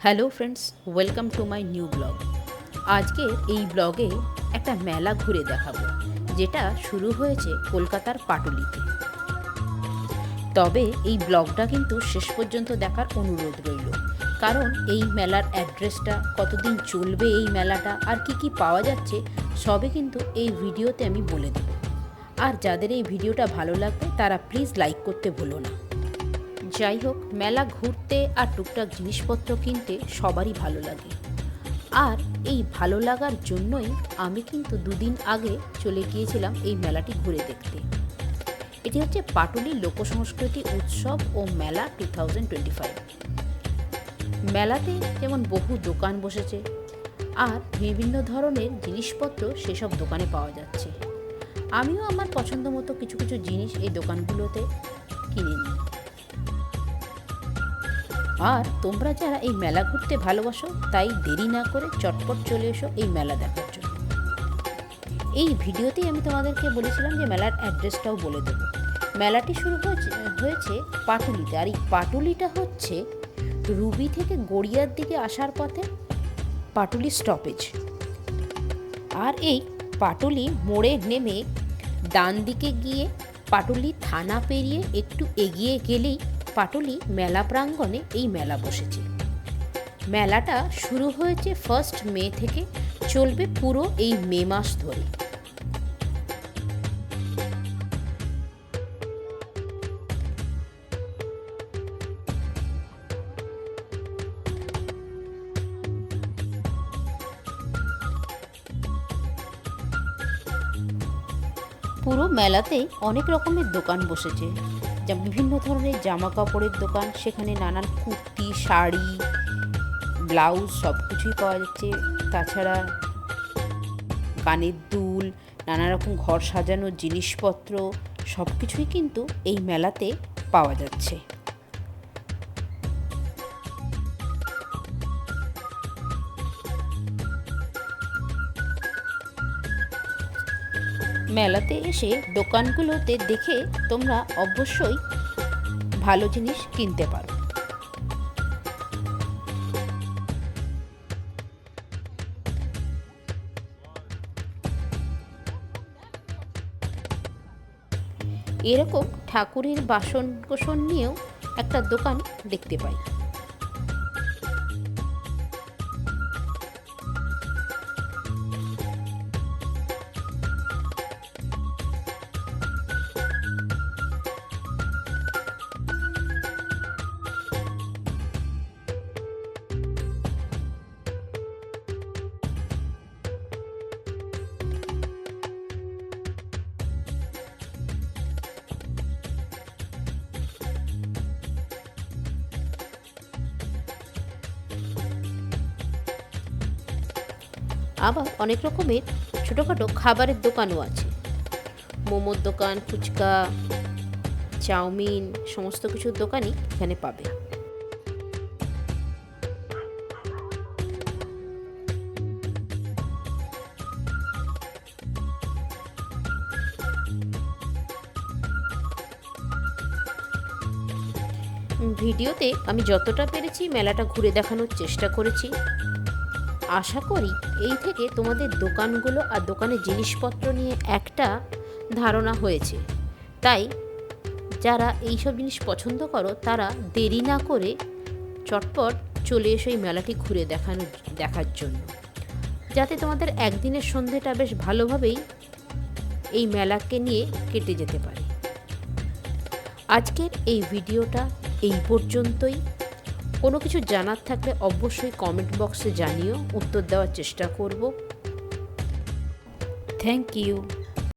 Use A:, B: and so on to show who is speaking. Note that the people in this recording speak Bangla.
A: Hello friends, welcome to my new blog. আজকে এই ব্লগে একটা মেলা ঘুরে দেখাবো, যেটা শুরু হয়েছে কলকাতার পাটুলিতে। তবে এই ব্লগটা কিন্তু শেষ পর্যন্ত দেখার অনুরোধ রইল, কারণ এই মেলার অ্যাড্রেসটা, কতদিন চলবে এই মেলাটা, আর কি কি পাওয়া যাচ্ছে সবে কিন্তু এই ভিডিওতে আমি বলে দেব। আর যাদের এই ভিডিওটা ভালো লাগবে তারা প্লিজ লাইক করতে ভুলো না। যাই হোক, মেলা ঘুরতে আর টুকটাক জিনিসপত্র কিনতে সবারই ভালো লাগে। আর এই ভালো লাগার জন্যই আমি কিন্তু দুদিন আগে চলে গিয়েছিলাম এই মেলাটি ঘুরে দেখতে। এটি হচ্ছে পাটুলি লোকসংস্কৃতি উৎসব ও মেলা 2025। মেলাতে যেমন বহু দোকান বসেছে, আর বিভিন্ন ধরনের জিনিসপত্র সেসব দোকানে পাওয়া যাচ্ছে। আমিও আমার পছন্দ মতো কিছু কিছু জিনিস এই দোকানগুলোতে কিনে নিই। আর তোমরা যারা এই মেলা ঘুরতে ভালোবাসো, তাই দেরি না করে চটপট চলে এসো এই মেলা দেখার জন্য। এই ভিডিওতেই আমি তোমাদেরকে বলেছিলাম যে মেলার অ্যাড্রেসটাও বলে দেবো। মেলাটি শুরু হয়েছে পাটুলিতে, আর এই পাটুলিটা হচ্ছে রুবি থেকে গড়িয়ার দিকে আসার পথে পাটুলি স্টপেজ। আর এই পাটুলি মোড়ে নেমে ডান দিকে গিয়ে পাটুলি থানা পেরিয়ে একটু এগিয়ে গেলেই পাটুলি মেলা প্রাঙ্গণে এই মেলা বসেছে। মেলাটা শুরু হয়েছে 1 মে থেকে, চলবে পুরো এই মে মাস ধরে। পুরো মেলাতেই অনেক রকমের দোকান বসেছে, যা বিভিন্ন ধরনের জামা কাপড়ের দোকান। সেখানে নানান কুর্তি, শাড়ি, ব্লাউজ সব কিছুই পাওয়া যাচ্ছে। তাছাড়া কানের দুল, নানা রকম ঘর সাজানোর জিনিসপত্র সব কিছুই কিন্তু এই মেলাতে পাওয়া যাচ্ছে। মেলাতে এসে দোকানগুলোতে দেখে তোমরা অবশ্যই ভালো জিনিস কিনতে পারো। এরকম ঠাকুরের বাসন কোসন নিয়েও একটা দোকান দেখতে পাই। আবার অনেক রকমের ছোটোখাটো খাবারের দোকানও আছে। মোমোর দোকান, ফুচকা, চাউমিন, সমস্ত কিছুর দোকানই এখানে পাবে। ভিডিওতে আমি যতটা পেরেছি মেলাটা ঘুরে দেখানোর চেষ্টা করেছি। আশা করি এই থেকে তোমাদের দোকানগুলো আর দোকানের জিনিসপত্র নিয়ে একটা ধারণা হয়েছে। তাই যারা এইসব জিনিস পছন্দ করো তারা দেরি না করে চটপট চলে এসো এই মেলাটি ঘুরে দেখার জন্য, যাতে তোমাদের একদিনের সন্ধেটা বেশ ভালোভাবেই এই মেলাকে নিয়ে কেটে যেতে পারে। আজকের এই ভিডিওটা এই পর্যন্তই। কোনো কিছু জানার থাকলে অবশ্যই কমেন্ট বক্সে জানিও, উত্তর দেওয়ার চেষ্টা করব। Thank you.